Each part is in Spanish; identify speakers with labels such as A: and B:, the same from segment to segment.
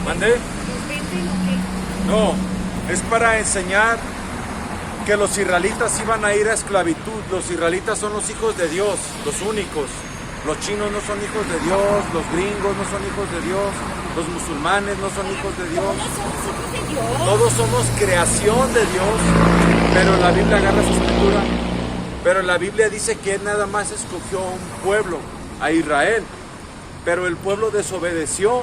A: ¿Mande?
B: ¿Los venden o qué?
A: No, es para enseñar que los israelitas iban a ir a esclavitud. Los israelitas son los hijos de Dios, los únicos. Los chinos no son hijos de Dios, los gringos no son hijos de Dios, los musulmanes no son hijos de Dios.
B: Todos somos hijos de Dios.
A: Todos somos creación de Dios, pero la Biblia agarra su escritura. Pero la Biblia dice que Él nada más escogió a un pueblo, a Israel, pero el pueblo desobedeció.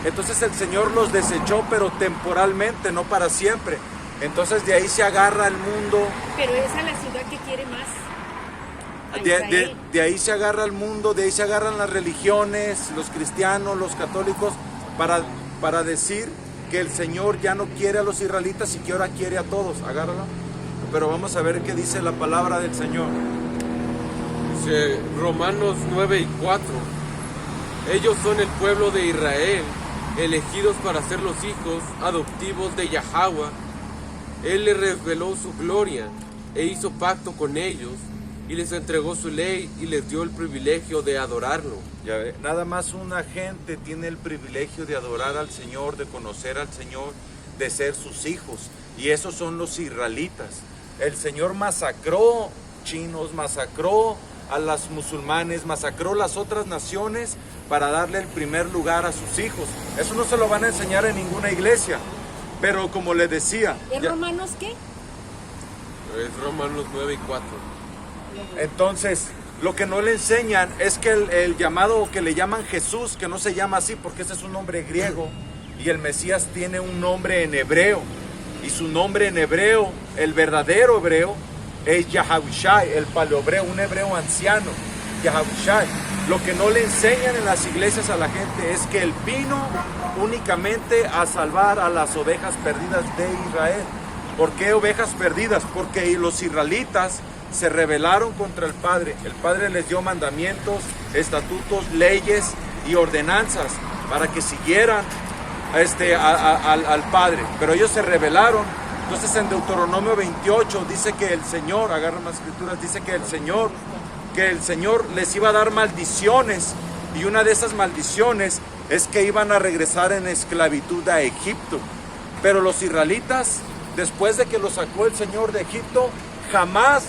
A: Entonces el Señor los desechó, pero temporalmente, no para siempre. Entonces de ahí se agarra el mundo.
B: Pero esa es la ciudad que quiere más. A
A: De
B: Israel.
A: ahí se agarra el mundo, de ahí se agarran las religiones, los cristianos, los católicos, para decir que el Señor ya no quiere a los israelitas y que ahora quiere a todos. Agárralo. Pero vamos a ver qué dice la palabra del Señor.
C: Dice Romanos 9:4. Ellos son el pueblo de Israel, elegidos para ser los hijos adoptivos de Yahweh. Él les reveló su gloria e hizo pacto con ellos y les entregó su ley y les dio el privilegio de adorarlo.
A: Ya ve, nada más una gente tiene el privilegio de adorar al Señor, de conocer al Señor, de ser sus hijos. Y esos son los israelitas. El Señor masacró chinos, masacró a los musulmanes, masacró las otras naciones para darle el primer lugar a sus hijos. Eso no se lo van a enseñar en ninguna iglesia. Pero como le decía,
B: ¿Es Romanos qué?
C: Es Romanos 9:4.
A: entonces lo que no le enseñan es que el llamado que le llaman Jesús, que no se llama así porque ese es un nombre griego y el Mesías tiene un nombre en hebreo, y su nombre en hebreo, el verdadero hebreo, es Yahavushai, el paleohebreo, un hebreo anciano, Yahavushai. Lo que no le enseñan en las iglesias a la gente es que Él vino únicamente a salvar a las ovejas perdidas de Israel. ¿Por qué ovejas perdidas? Porque los israelitas se rebelaron contra el Padre. El Padre les dio mandamientos, estatutos, leyes y ordenanzas para que siguieran al Padre. Pero ellos se rebelaron. Entonces en Deuteronomio 28 dice que el Señor, agarra más escrituras, dice que el Señor les iba a dar maldiciones, y una de esas maldiciones es que iban a regresar en esclavitud a Egipto. Pero los israelitas, después de que los sacó el Señor de Egipto, jamás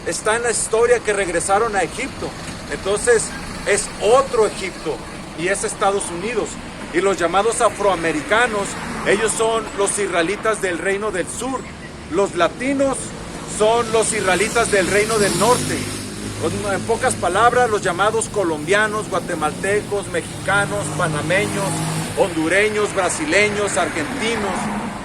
A: está en la historia que regresaron a Egipto. Entonces es otro Egipto, y es Estados Unidos. Y los llamados afroamericanos, ellos son los israelitas del reino del sur. Los latinos son los israelitas del reino del norte. En pocas palabras, los llamados colombianos, guatemaltecos, mexicanos, panameños, hondureños, brasileños, argentinos,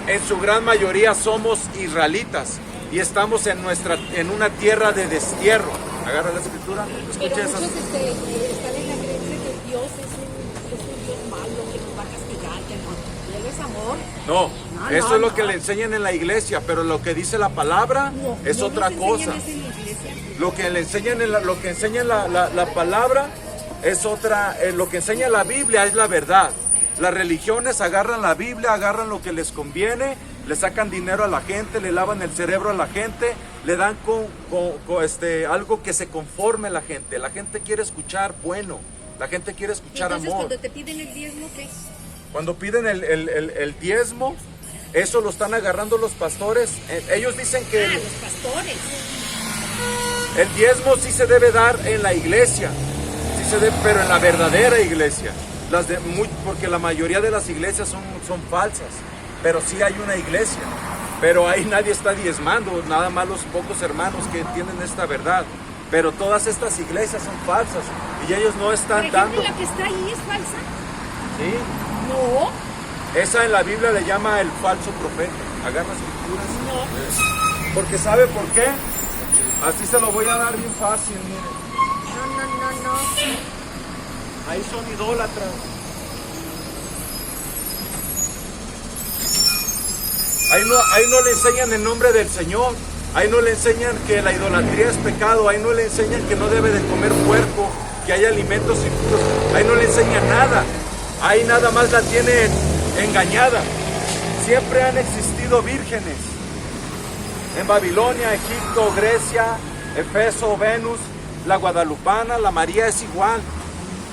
A: en su gran mayoría somos israelitas y estamos en una tierra de destierro. Agarra la escritura, escucha
B: Pero
A: esas.
B: muchos están en la creencia que Dios es un Dios malo, que nos va a castigar, que no. Él es amor.
A: No, eso es lo que le enseñan en la iglesia, pero lo que dice la palabra es otra cosa.
B: Nos enseñan eso en la iglesia.
A: Lo que le enseñan lo que enseña la palabra es otra. Lo que enseña la Biblia es la verdad. Las religiones agarran la Biblia, agarran lo que les conviene, le sacan dinero a la gente, le lavan el cerebro a la gente, le dan algo que se conforme a la gente. La gente quiere escuchar bueno, la gente quiere escuchar
B: Entonces,
A: amor.
B: cuando te piden el diezmo, ¿qué?
A: Cuando piden el diezmo, eso lo están agarrando los pastores. Ellos dicen que
B: Los pastores.
A: el diezmo sí se debe dar en la iglesia, sí se debe, pero en la verdadera iglesia. Porque la mayoría de las iglesias son falsas, pero sí hay una iglesia. Pero ahí nadie está diezmando, nada más los pocos hermanos que entienden esta verdad. Pero todas estas iglesias son falsas y ellos no
B: Por
A: están
B: ejemplo,
A: dando.
B: la que está ahí es falsa.
A: ¿Sí?
B: No.
A: Esa en la Biblia le llama el falso profeta. Agarra escrituras.
B: No.
A: Porque ¿sabe por qué? Así se lo voy a dar bien fácil, mire.
B: No.
A: Ahí son idólatras. Ahí no le enseñan el nombre del Señor. Ahí no le enseñan que la idolatría es pecado. Ahí no le enseñan que no debe de comer puerco, que hay alimentos impuros. Ahí no le enseñan nada. Ahí nada más la tienen engañada. Siempre han existido vírgenes. En Babilonia, Egipto, Grecia, Efeso, Venus, la Guadalupana, la María es igual.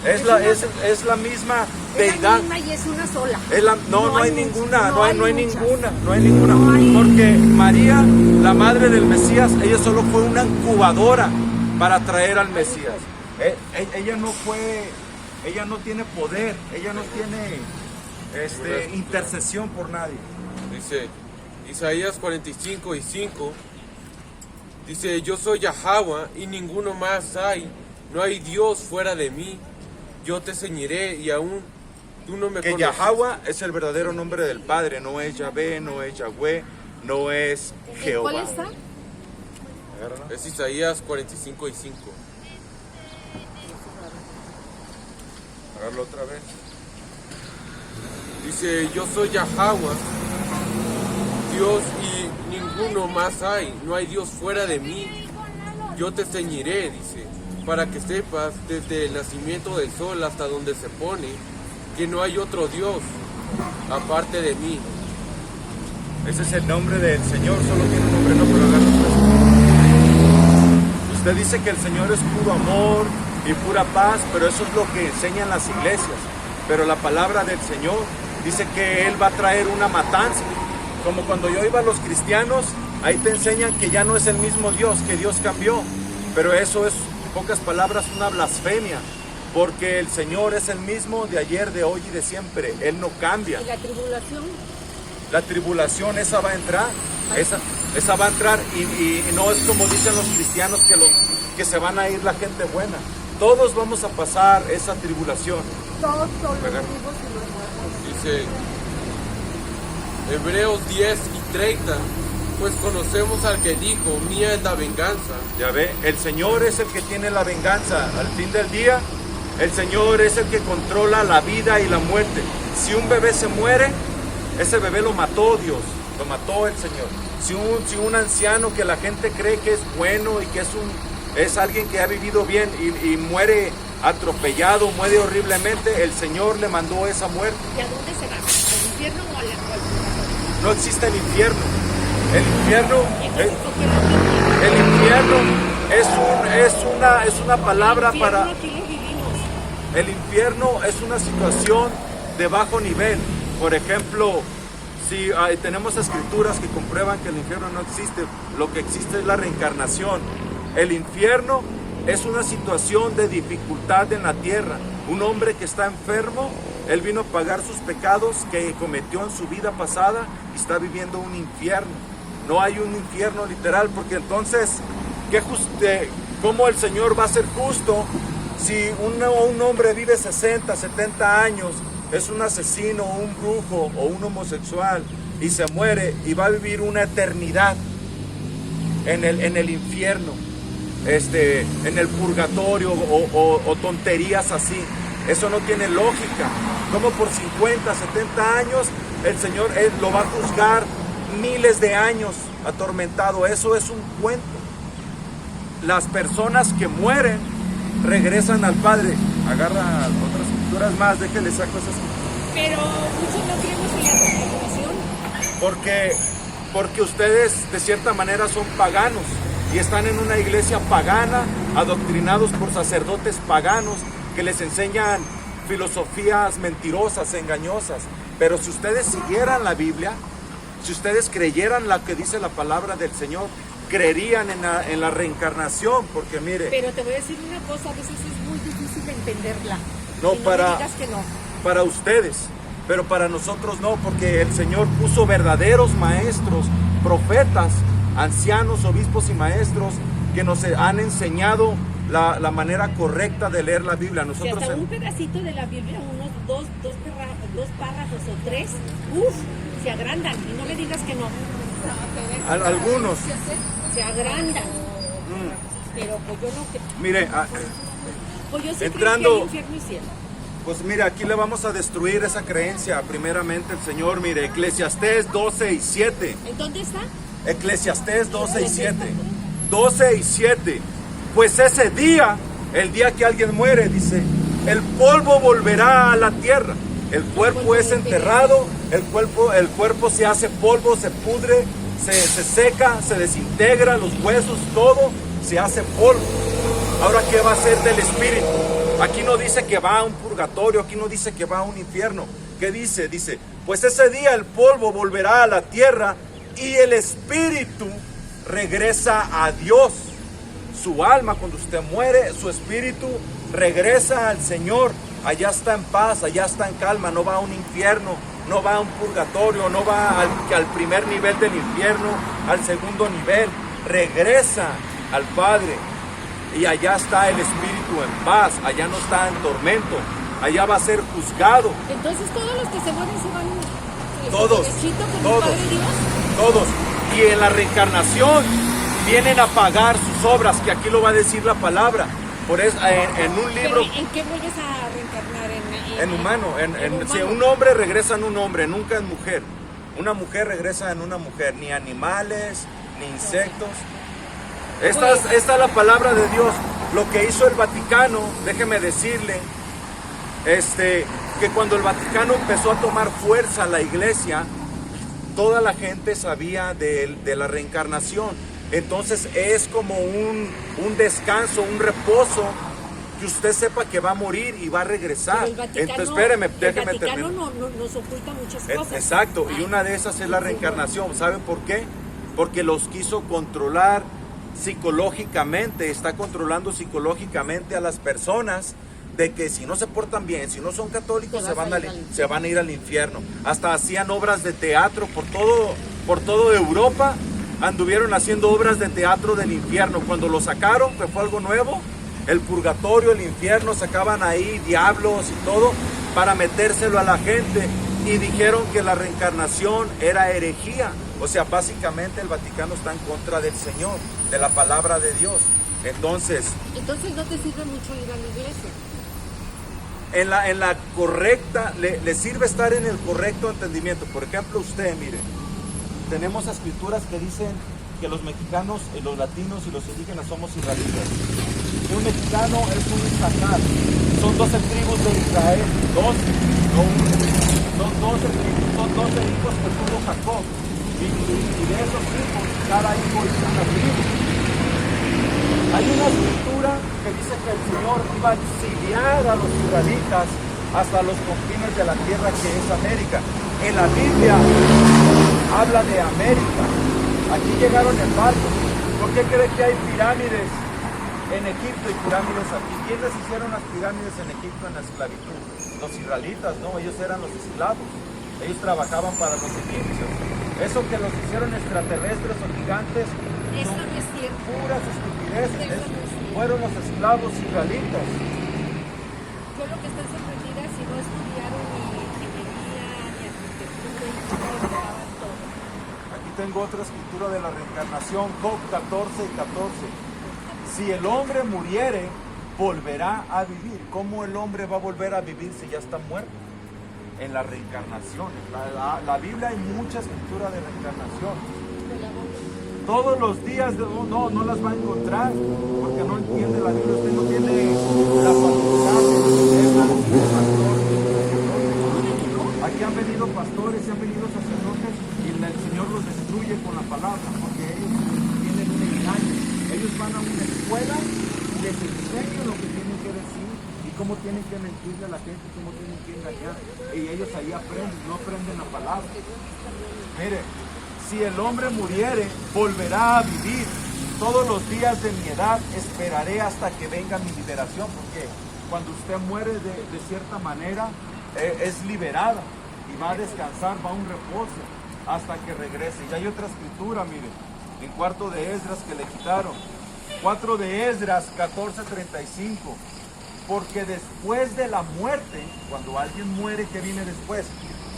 A: Es la misma deidad.
B: Es la misma y es una sola.
A: No hay
B: muchas,
A: ninguna,
B: no
A: no
B: hay
A: hay
B: muchas.
A: ninguna, no hay ninguna.
B: No hay.
A: Porque María, la madre del Mesías, ella solo fue una incubadora para traer al Mesías. Ella no tiene poder, ella no tiene intercesión por nadie.
C: Dice Isaías 45:5. Dice, yo soy Yahweh y ninguno más hay. No hay Dios fuera de mí. Yo te ceñiré y aún tú no me
A: Que
C: conoces.
A: Yahweh es el verdadero nombre del Padre, no es Yahvé, no es Yahweh, no es Jehová.
B: ¿Cuál está?
A: Agárralo.
C: Es Isaías 45:5.
A: Agárralo otra vez.
C: Dice, yo soy Yahweh, Dios y ninguno más hay. No hay Dios fuera de mí. Yo te ceñiré, dice, para que sepas desde el nacimiento del sol hasta donde se pone, que no hay otro Dios aparte de mí.
A: Ese es el nombre del Señor, solo tiene un nombre, no, pero agárralo. Usted dice que el Señor es puro amor y pura paz, pero eso es lo que enseñan las iglesias. Pero la palabra del Señor dice que Él va a traer una matanza. Como cuando yo iba a los cristianos, ahí te enseñan que ya no es el mismo Dios, que Dios cambió. Pero eso es, en pocas palabras, una blasfemia. Porque el Señor es el mismo de ayer, de hoy y de siempre. Él no cambia.
B: ¿Y la tribulación?
A: La tribulación, esa va a entrar. Esa va a entrar y no es como dicen los cristianos que se van a ir la gente buena. Todos vamos a pasar esa tribulación.
B: Todos los vivos y los muertos.
C: Dice Hebreos 10:30, pues conocemos al que dijo, mía es la venganza.
A: Ya ve, el Señor es el que tiene la venganza. Al fin del día, el Señor es el que controla la vida y la muerte. Si un bebé se muere, ese bebé lo mató Dios, lo mató el Señor. Si un anciano que la gente cree que es bueno y que es alguien que ha vivido bien y muere atropellado, muere horriblemente, el Señor le mandó esa muerte.
B: ¿Y a dónde se va? ¿Al infierno o al purgatorio?
A: No existe el infierno. El infierno,
B: Entonces, ¿por qué no vivimos?
A: el infierno es una palabra
B: El infierno
A: para...
B: aquí lo vivimos.
A: El infierno es una situación de bajo nivel. Por ejemplo, si tenemos escrituras que comprueban que el infierno no existe, lo que existe es la reencarnación. El infierno es una situación de dificultad en la tierra. Un hombre que está enfermo, él vino a pagar sus pecados que cometió en su vida pasada y está viviendo un infierno. No hay un infierno literal, porque entonces, ¿cómo el Señor va a ser justo si un hombre vive 60, 70 años, es un asesino, un brujo o un homosexual y se muere y va a vivir una eternidad en el infierno, en el purgatorio o tonterías así? Eso no tiene lógica. Como por 50, 70 años el Señor lo va a juzgar miles de años atormentado? Eso es un cuento. Las personas que mueren regresan al Padre. Agarra otras escrituras más, déjale saco esas.
B: Pero muchos no creemos en la reencarnación.
A: Porque ustedes de cierta manera son paganos y están en una iglesia pagana, adoctrinados por sacerdotes paganos que les enseñan filosofías mentirosas, engañosas. Pero si ustedes siguieran la Biblia, si ustedes creyeran lo que dice la palabra del Señor, creerían en la reencarnación, porque mire...
B: Pero te voy a decir una cosa, a veces es muy difícil entenderla.
A: No,
B: y no me digas que no.
A: Para ustedes, pero para nosotros no, porque el Señor puso verdaderos maestros, profetas, ancianos, obispos y maestros que nos han enseñado la manera correcta de leer la Biblia.
B: Si
A: Nosotros
B: hasta un pedacito de la Biblia, unos dos párrafos o tres, se agrandan. Y no me digas que no.
A: algunos...
B: Se agrandan. Pero pues yo no...
A: Mire,
B: Pues yo sí
A: entrando-
B: creo que hay infierno y cielo.
A: pues mire, aquí le vamos a destruir esa creencia. Primeramente el Señor, mire, Eclesiastés 12:7.
B: ¿En dónde está?
A: Eclesiastés 12:7. 12:7. Pues ese día, el día que alguien muere, dice, el polvo volverá a la tierra. El cuerpo es enterrado, el cuerpo se hace polvo, se pudre, se seca, se desintegra, los huesos, todo se hace polvo. Ahora, ¿qué va a hacer del espíritu? Aquí no dice que va a un purgatorio, aquí no dice que va a un infierno. ¿Qué dice? Dice, pues ese día el polvo volverá a la tierra y el espíritu regresa a Dios. Su alma, cuando usted muere, su espíritu regresa al Señor. Allá está en paz, allá está en calma, no va a un infierno, no va a un purgatorio, no va al primer nivel del infierno, al segundo nivel. Regresa al Padre y allá está el espíritu en paz, allá no está en tormento, allá va a ser juzgado.
B: Entonces todos los que se mueren se van
A: Todos,
B: derechito con
A: todos,
B: el Padre Dios.
A: todos. Y en la reencarnación vienen a pagar sus obras, que aquí lo va a decir la palabra. Por eso, en un libro...
B: ¿Pero en qué vuelves a reencarnar?
A: En humano,
B: humano.
A: si un hombre regresa en un hombre, nunca en mujer. Una mujer regresa en una mujer, ni animales, ni insectos. Esta es la palabra de Dios. Lo que hizo el Vaticano, déjeme decirle, que cuando el Vaticano empezó a tomar fuerza la iglesia, toda la gente sabía de la reencarnación. Entonces es como un descanso, un reposo, que usted sepa que va a morir y va a regresar. Entonces espéreme, déjeme terminar.
B: El Vaticano nos oculta muchas cosas.
A: Exacto, y una de esas es la reencarnación. ¿Saben por qué? Porque los quiso controlar psicológicamente, está controlando psicológicamente a las personas, de que si no se portan bien, si no son católicos, se van a ir al infierno. Hasta hacían obras de teatro por todo Europa, anduvieron haciendo obras de teatro del infierno. Cuando lo sacaron, que fue algo nuevo, el purgatorio, el infierno, sacaban ahí diablos y todo para metérselo a la gente, y dijeron que la reencarnación era herejía. O sea, básicamente el Vaticano está en contra del Señor, de la palabra de Dios. Entonces
B: no te sirve mucho ir a la iglesia.
A: En la correcta, le sirve estar en el correcto entendimiento. Por ejemplo, usted, mire, tenemos escrituras que dicen que los mexicanos, los latinos y los indígenas somos israelitas. Un mexicano es un Isaacar. Son 12 tribus de Israel, 12, no uno. Son 12 tribus, son 12 hijos que tuvo Jacob. Y de esos hijos, cada hijo es una tribu. Hay una escritura que dice que el Señor iba a exiliar a los israelitas hasta los confines de la tierra que es América. En la Biblia habla de América. Aquí llegaron en barco. ¿Por qué cree que hay pirámides en Egipto y pirámides aquí? ¿Quiénes hicieron las pirámides en Egipto en la esclavitud? Los israelitas, no, ellos eran los esclavos. Ellos trabajaban para los egipcios. Eso que los hicieron extraterrestres o gigantes
B: Eso
A: son
B: no es cierto.
A: puras estupideces.
B: Eso no es cierto.
A: Fueron los esclavos israelitas.
B: Yo lo que estoy sorprendida si no estudiaron ni ingeniería, ni arquitectura, y estudiaban todo.
A: Aquí tengo otra escritura de la reencarnación, Job 14 y 14. Si el hombre muriere, volverá a vivir. ¿Cómo el hombre va a volver a vivir si ya está muerto? En la reencarnación. La Biblia hay mucha escritura de reencarnación. Todos los días no las va a encontrar, porque no entiende la Biblia. Usted no tiene la facultad de entenderla. Aquí han venido pastores y han venido sacerdotes y el Señor los destruye con la palabra, porque ellos tienen un engaño. Ellos van a una escuela y les enseñan lo que tienen que decir y cómo tienen que mentirle a la gente, cómo tienen que engañar. Y ellos ahí aprenden, no aprenden la palabra. Mire, si el hombre muriere, volverá a vivir. Todos los días de mi edad esperaré hasta que venga mi liberación, porque cuando usted muere de cierta manera, es liberada y va a descansar, va a un reposo hasta que regrese. Y hay otra escritura, mire, en cuarto de Esdras que le quitaron. 4 de Esdras 14:35. Porque después de la muerte, cuando alguien muere, ¿qué viene después?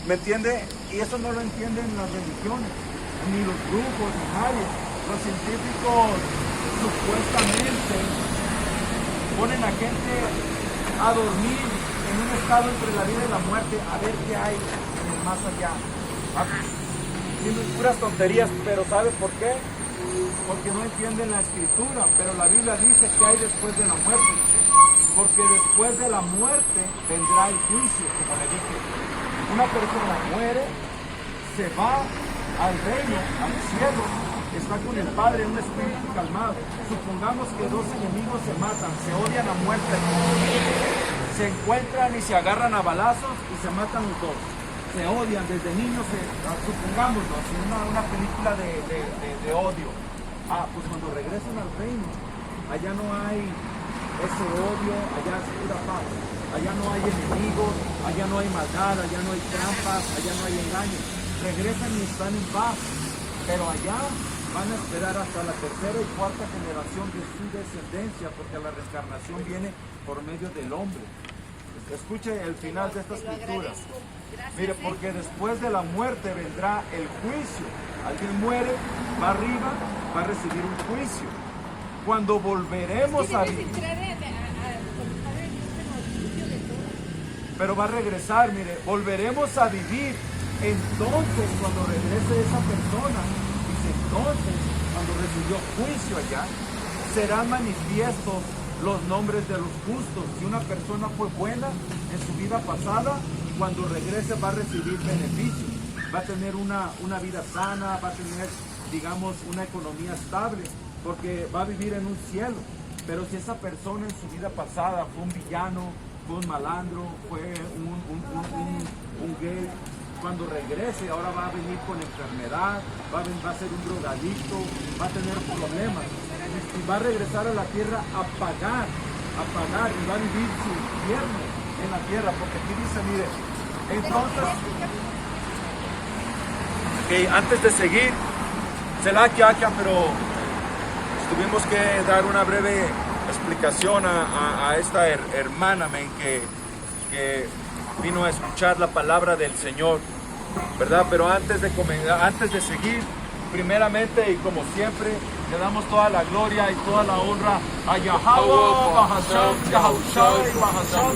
A: ¿Me entiende? Y eso no lo entienden las religiones, ni los brujos, ni nadie. Los científicos supuestamente ponen a gente a dormir en un estado entre la vida y la muerte, a ver qué hay en el más allá. Tienen puras tonterías, pero ¿sabe por qué? Porque no entienden la escritura, pero la Biblia dice que hay después de la muerte. Porque después de la muerte vendrá el juicio, como le dije. Una persona muere, se va al reino, al cielo, y está con el Padre en un espíritu calmado. Supongamos que dos enemigos se matan, se odian a muerte, se encuentran y se agarran a balazos y se matan los dos. Se odian desde niños, supongámoslo, así una película de odio. Pues cuando regresan al reino, allá no hay ese odio, allá es pura paz. Allá no hay enemigos, allá no hay maldad, allá no hay trampas, allá no hay engaños. Regresan y están en paz, pero allá van a esperar hasta la tercera y cuarta generación de su descendencia, porque la reencarnación viene por medio del hombre. Escuche el final de esta escritura. Mire, porque después de la muerte vendrá el juicio. Alguien muere, va arriba, va a recibir un juicio. Cuando volveremos a vivir, pero va a regresar, mire, volveremos a vivir. Entonces, cuando regrese esa persona, dice, entonces, cuando recibió juicio allá, serán manifiestos los nombres de los justos. Si una persona fue buena en su vida pasada, cuando regrese va a recibir beneficios, va a tener una vida sana, va a tener, digamos, una economía estable, porque va a vivir en un cielo. Pero si esa persona en su vida pasada fue un villano, fue un malandro, fue un gay, cuando regrese ahora va a venir con enfermedad, va a ser un drogadicto, va a tener problemas. Y va a regresar a la tierra a pagar, y va a vivir su infierno en la tierra, porque aquí dice, mire, entonces, antes de seguir, pero tuvimos que dar una breve explicación a esta hermana que vino a escuchar la palabra del Señor, ¿verdad? Pero antes de seguir, primeramente y como siempre, le damos toda la gloria y toda la honra a Yahweh, Bahasham, Yahushai, Bahasham,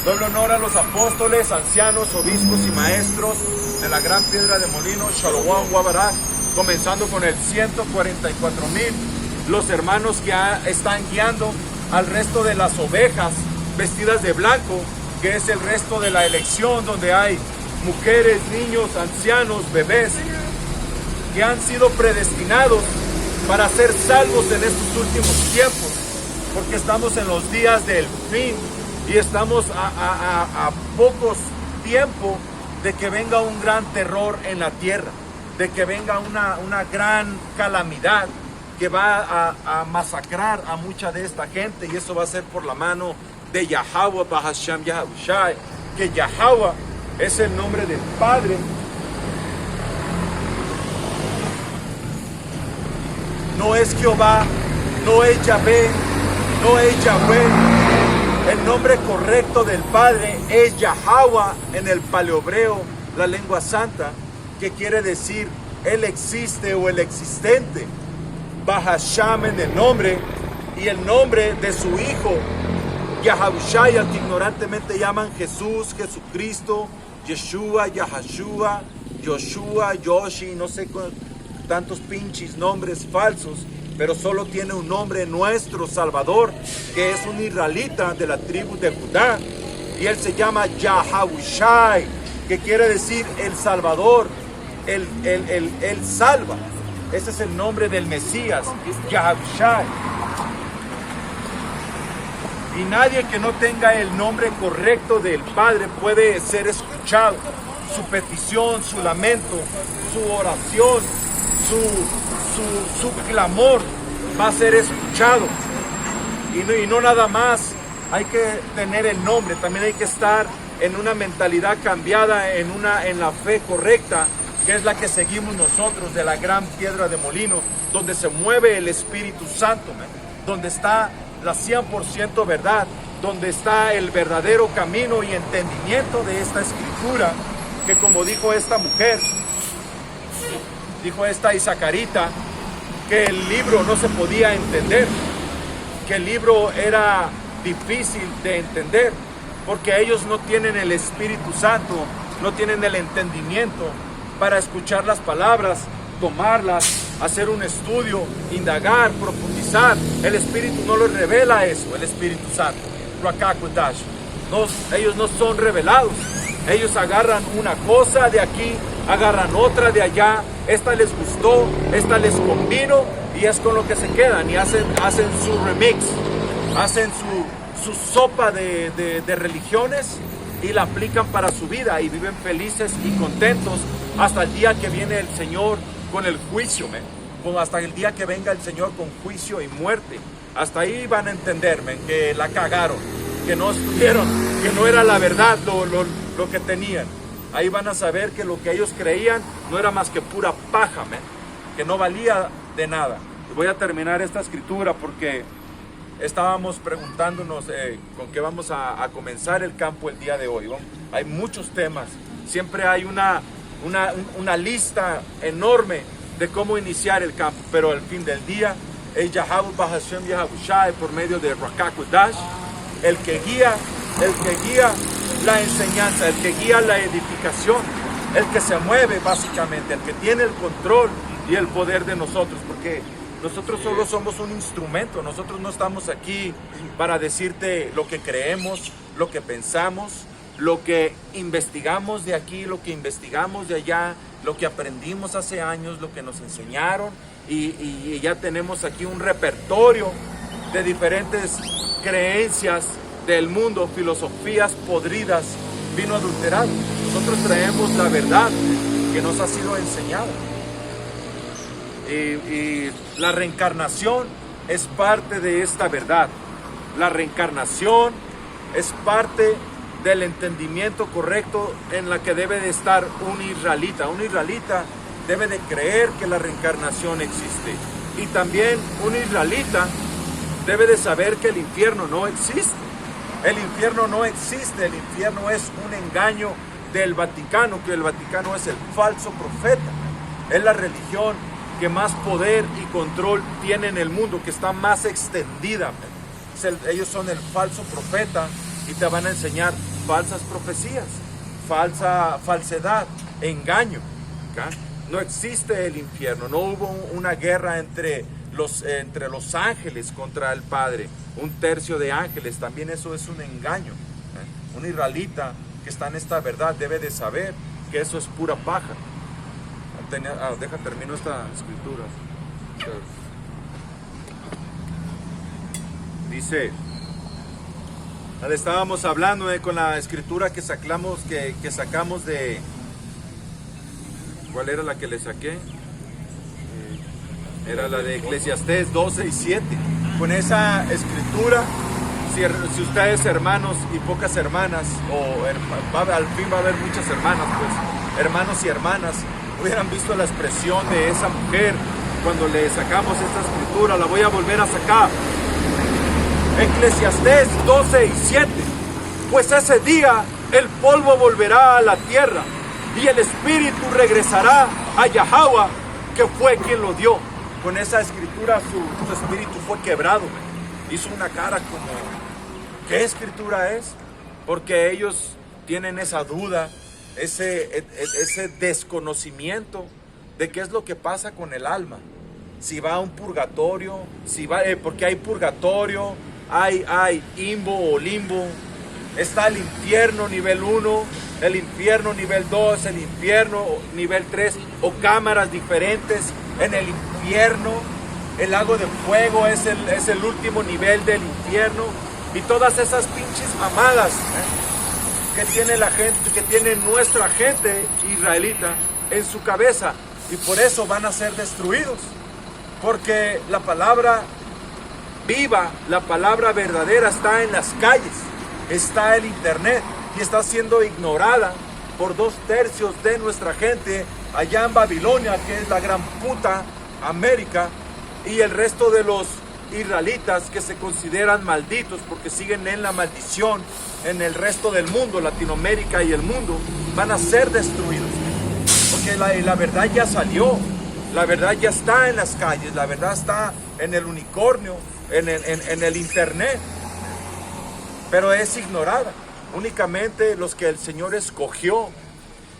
A: doble honor a los apóstoles, ancianos, obispos y maestros de la gran piedra de molino, Shalom Wabarak, comenzando con el 144,000, los hermanos que están guiando al resto de las ovejas vestidas de blanco, que es el resto de la elección, donde hay mujeres, niños, ancianos, bebés, que han sido predestinados para ser salvos en estos últimos tiempos, porque estamos en los días del fin y estamos a pocos tiempos de que venga un gran terror en la tierra, de que venga una gran calamidad que va a masacrar a mucha de esta gente, y eso va a ser por la mano de Yahweh, Bahasham Yahushai, que Yahweh es el nombre del Padre. No es Jehová, no es Yahvé, no es Yahweh. El nombre correcto del Padre es Yahweh en el paleohebreo, la lengua santa, que quiere decir Él existe o el existente. Bahasham en el nombre, y el nombre de su Hijo, Yahushai, al que ignorantemente llaman Jesús, Jesucristo, Yeshua, Yahashua, Yoshua, Yoshi, no sé tantos pinches nombres falsos, pero solo tiene un nombre, nuestro Salvador, que es un israelita de la tribu de Judá, y él se llama Yahushai, que quiere decir el Salvador, el salva. Ese es el nombre del Mesías, Yahushai. Y nadie que no tenga el nombre correcto del Padre puede ser escuchado. Su petición, su lamento, su oración, su clamor va a ser escuchado. Y no nada más hay que tener el nombre, también hay que estar en una mentalidad cambiada, en la fe correcta, que es la que seguimos nosotros, de la gran piedra de molino, donde se mueve el Espíritu Santo, donde está la 100% verdad, donde está el verdadero camino y entendimiento de esta escritura, que como dijo esta mujer, dijo esta Isacarita, que el libro no se podía entender, que el libro era difícil de entender, porque ellos no tienen el Espíritu Santo, no tienen el entendimiento para escuchar las palabras, tomarlas, hacer un estudio, indagar, profundizar. El Espíritu no les revela eso, el Espíritu Santo. Ellos no son revelados. Ellos agarran una cosa de aquí agarran otra de allá, esta les gustó, esta les convino y es con lo que se quedan y hacen su remix, hacen su sopa de religiones y la aplican para su vida y viven felices y contentos hasta el día que viene el Señor con el juicio, hasta el día que venga el Señor con juicio y muerte. Hasta ahí van a entender, que la cagaron, que no estuvieron, que no era la verdad lo que tenían. Ahí van a saber que lo que ellos creían no era más que pura paja, que no valía de nada. Y voy a terminar esta escritura porque estábamos preguntándonos con qué vamos a comenzar el campo el día de hoy. Hay muchos temas, siempre hay una lista enorme de cómo iniciar el campo, pero al fin del día es Yahweh Bahashem Yahabushai por medio de Rakakudash, el que guía la enseñanza, el que guía la edificación, el que se mueve básicamente, el que tiene el control y el poder de nosotros, porque nosotros solo somos un instrumento, nosotros no estamos aquí para decirte lo que creemos, lo que pensamos, lo que investigamos de aquí, lo que investigamos de allá, lo que aprendimos hace años, lo que nos enseñaron y ya tenemos aquí un repertorio de diferentes creencias del mundo, filosofías podridas, vino adulterado. Nosotros traemos la verdad que nos ha sido enseñada. Y la reencarnación es parte de esta verdad. La reencarnación es parte del entendimiento correcto en la que debe de estar un israelita. Un israelita debe de creer que la reencarnación existe. Y también un israelita debe de saber que el infierno no existe. El infierno no existe, el infierno es un engaño del Vaticano, que el Vaticano es el falso profeta. Es la religión que más poder y control tiene en el mundo, que está más extendida. Ellos son el falso profeta y te van a enseñar falsas profecías, falsedad, engaño. ¿Okay? No existe el infierno, no hubo una guerra entre los ángeles contra el Padre, un tercio de ángeles, también eso es un engaño. Un israelita que está en esta verdad debe de saber que eso es pura paja. Termino esta escritura. Dice, estábamos hablando con la escritura que sacamos de, ¿cuál era la que le saqué? Era la de Eclesiastés 12 y 7. Con esa escritura, si ustedes hermanos y pocas hermanas, al fin va a haber muchas hermanas, pues, hermanos y hermanas, hubieran visto la expresión de esa mujer cuando le sacamos esta escritura, la voy a volver a sacar. Eclesiastés 12 y 7. Pues ese día el polvo volverá a la tierra y el espíritu regresará a Yahweh, que fue quien lo dio. Con esa escritura su espíritu fue quebrado. Hizo una cara como, ¿qué escritura es? Porque ellos tienen esa duda, ese desconocimiento de qué es lo que pasa con el alma. Si va a un purgatorio, porque hay purgatorio, hay imbo o limbo, está el infierno nivel 1, el infierno nivel 2, el infierno nivel 3, o cámaras diferentes en el infierno. El lago de fuego es el último nivel del infierno, y todas esas pinches mamadas que tiene la gente, que tiene nuestra gente israelita en su cabeza, y por eso van a ser destruidos, porque la palabra viva, la palabra verdadera está en las calles, está el internet, y está siendo ignorada por 2/3 de nuestra gente allá en Babilonia, que es la gran puta América, y el resto de los israelitas que se consideran malditos porque siguen en la maldición en el resto del mundo, Latinoamérica y el mundo, van a ser destruidos, porque la verdad ya salió, la verdad ya está en las calles, la verdad está en el unicornio, en el internet, pero es ignorada. Únicamente los que el Señor escogió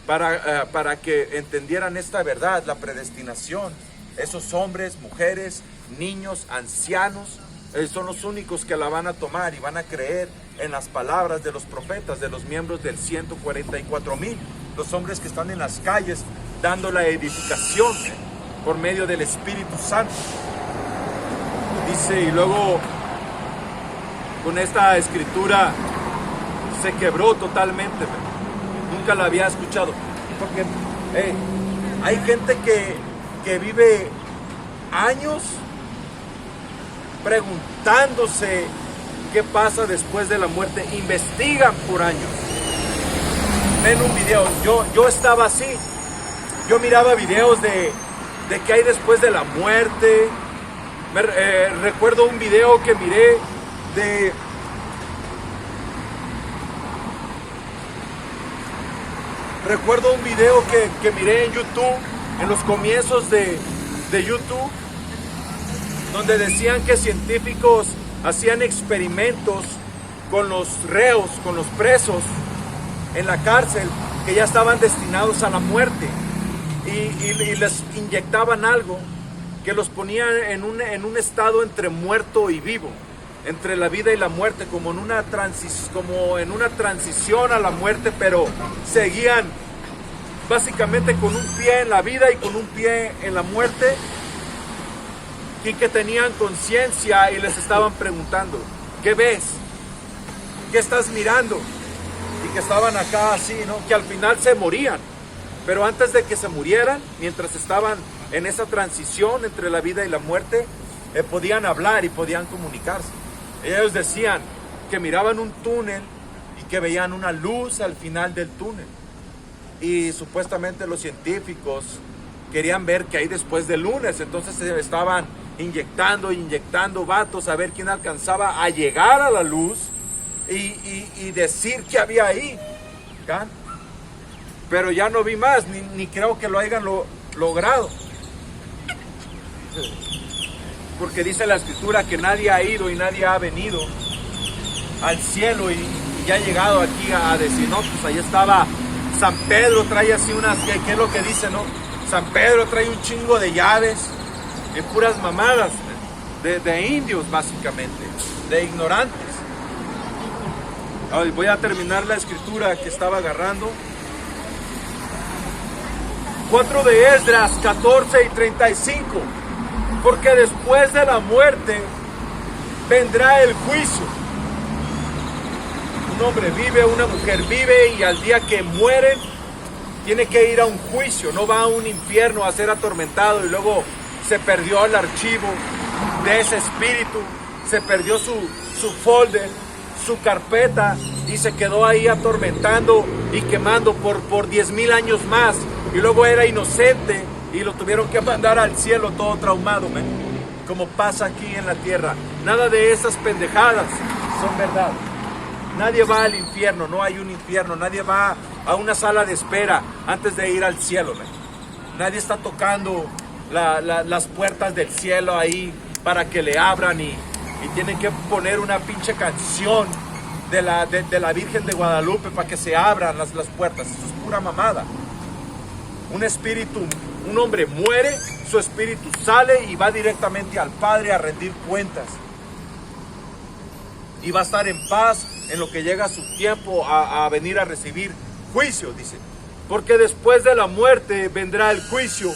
A: para que entendieran esta verdad, la predestinación, esos hombres, mujeres, niños, ancianos, son los únicos que la van a tomar y van a creer en las palabras de los profetas, de los miembros del 144,000. los hombres que están en las calles dando la edificación por medio del Espíritu Santo. Dice, y luego con esta escritura se quebró totalmente, nunca la había escuchado, porque hay gente que vive años preguntándose qué pasa después de la muerte, investigan por años. Ven un video, yo estaba así, yo miraba videos de qué hay después de la muerte. Recuerdo un video que miré Recuerdo un video que miré en YouTube, en los comienzos de YouTube, donde decían que científicos hacían experimentos con los reos, con los presos en la cárcel, que ya estaban destinados a la muerte, y les inyectaban algo que los ponía en un estado entre muerto y vivo, entre la vida y la muerte, como en una transición a la muerte, pero seguían básicamente con un pie en la vida y con un pie en la muerte, y que tenían conciencia y les estaban preguntando, ¿qué ves? ¿Qué estás mirando? Y que estaban acá así, ¿no? Que al final se morían, pero antes de que se murieran, mientras estaban en esa transición entre la vida y la muerte, podían hablar y podían comunicarse. Ellos decían que miraban un túnel y que veían una luz al final del túnel. Y supuestamente los científicos querían ver qué hay después del lunes, entonces se estaban inyectando vatos a ver quién alcanzaba a llegar a la luz y decir qué había ahí. ¿Can? Pero ya no vi más, ni creo que lo hayan logrado. Porque dice la escritura que nadie ha ido y nadie ha venido al cielo y ya ha llegado aquí a decir, no, pues ahí estaba San Pedro, trae así unas, ¿qué es lo que dice, no? San Pedro trae un chingo de llaves y puras mamadas de indios, básicamente, de ignorantes. Ahora voy a terminar la escritura que estaba agarrando. 4 de Esdras 14 y 35. Porque después de la muerte vendrá el juicio. Un hombre vive, una mujer vive, y al día que mueren tiene que ir a un juicio. No va a un infierno a ser atormentado y luego se perdió el archivo de ese espíritu, se perdió su folder, su carpeta, y se quedó ahí atormentando y quemando por 10,000 años más, y luego era inocente y lo tuvieron que mandar al cielo todo traumado, como pasa aquí en la tierra. Nada de esas pendejadas son verdad. Nadie va al infierno, no hay un infierno. Nadie va a una sala de espera antes de ir al cielo, Nadie está tocando las puertas del cielo ahí para que le abran y tienen que poner una pinche canción de la Virgen de Guadalupe para que se abran las puertas. Eso es pura mamada. Un hombre muere, su espíritu sale y va directamente al Padre a rendir cuentas. Y va a estar en paz en lo que llega su tiempo a venir a recibir juicio, dice. Porque después de la muerte vendrá el juicio,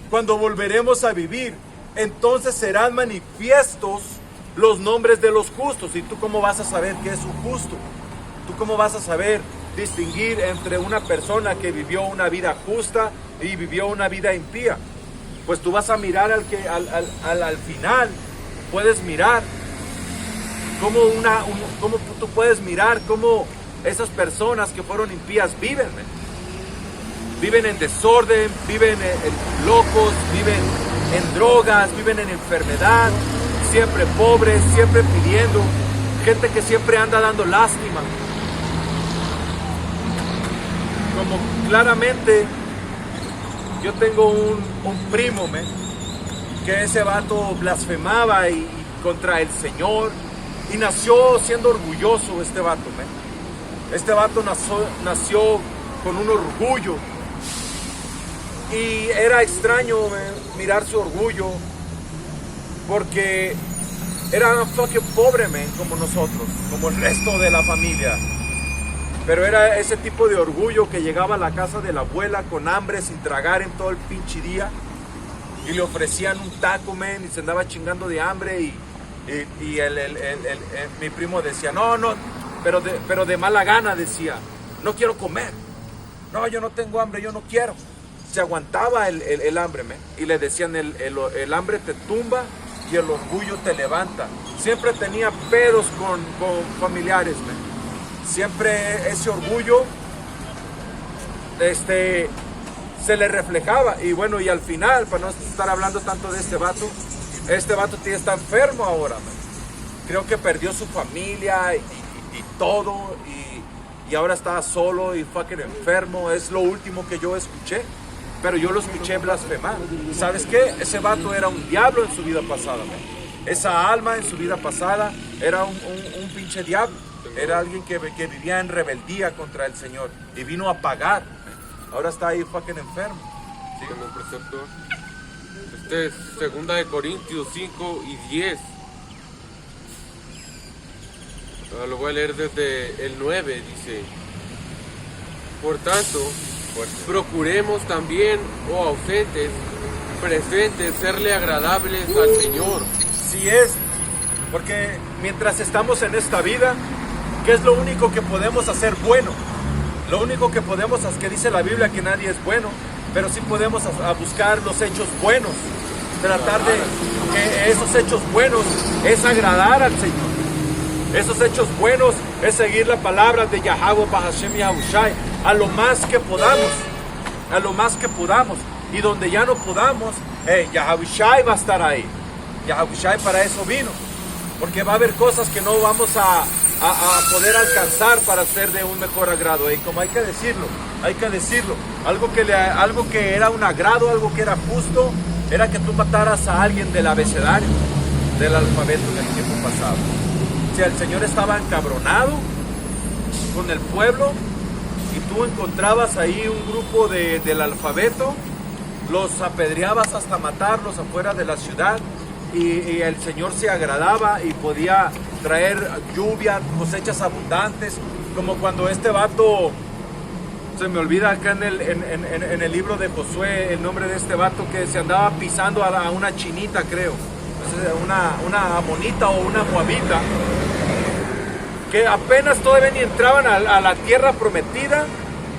A: cuando volveremos a vivir. Entonces serán manifiestos los nombres de los justos. ¿Y tú cómo vas a saber qué es un justo? ¿Tú cómo vas a saber distinguir entre una persona que vivió una vida justa y vivió una vida impía? Pues tú vas a mirar al final. Puedes mirar cómo tú puedes mirar cómo esas personas que fueron impías viven. Viven en desorden, viven en locos, viven en drogas, viven en enfermedad, siempre pobres, siempre pidiendo, gente que siempre anda dando lástima. Como claramente yo tengo un primo, que ese vato blasfemaba y contra el Señor, y nació siendo orgulloso este vato. Este vato nació con un orgullo. Y era extraño mirar su orgullo, porque era fucking pobre, como nosotros, como el resto de la familia. Pero era ese tipo de orgullo que llegaba a la casa de la abuela con hambre, sin tragar en todo el pinche día. Y le ofrecían un taco, men, y se andaba chingando de hambre. Y mi primo decía, no, pero de mala gana decía, no quiero comer. No, yo no tengo hambre, yo no quiero. Se aguantaba el hambre, men. Y le decían, el hambre te tumba y el orgullo te levanta. Siempre tenía pedos con familiares, men. Siempre ese orgullo se le reflejaba. Y bueno, y al final, para no estar hablando tanto de este vato está enfermo ahora, man. Creo que perdió su familia y todo, y ahora está solo y fucking enfermo. Es lo último que yo escuché, pero yo lo escuché blasfemar. ¿Sabes qué? Ese vato era un diablo en su vida pasada, man. Esa alma en su vida pasada era un pinche diablo. Era alguien que vivía en rebeldía contra el Señor y vino a pagar. Ahora está ahí fucking enfermo.
C: ¿Sí? Como preceptor. Este es 2 Corintios 5 y 10. Lo voy a leer desde el 9, dice. Por tanto, procuremos también, o ausentes, presentes, serle agradables al Señor.
A: Sí es, porque mientras estamos en esta vida, ¿qué es lo único que podemos hacer bueno? Lo único que podemos hacer, que dice la Biblia que nadie es bueno, pero sí podemos buscar los hechos buenos, tratar de que esos hechos buenos es agradar al Señor. Esos hechos buenos es seguir la palabra de Yahweh Bahashem Yahushai a lo más que podamos, y donde ya no podamos, Yahushai va a estar ahí. Yahushai para eso vino, porque va a haber cosas que no vamos a poder alcanzar para ser de un mejor agrado. Y como hay que decirlo, algo que era un agrado, algo que era justo, era que tú mataras a alguien del abecedario, del alfabeto en el tiempo pasado. Si el Señor estaba encabronado con el pueblo y tú encontrabas ahí un grupo del alfabeto, los apedreabas hasta matarlos afuera de la ciudad, y el Señor se agradaba y podía traer lluvia, cosechas abundantes, como cuando este vato, se me olvida acá en el libro de Josué el nombre de este vato, que se andaba pisando a una chinita, creo, una amonita o una moabita, que apenas todavía ni entraban a la tierra prometida,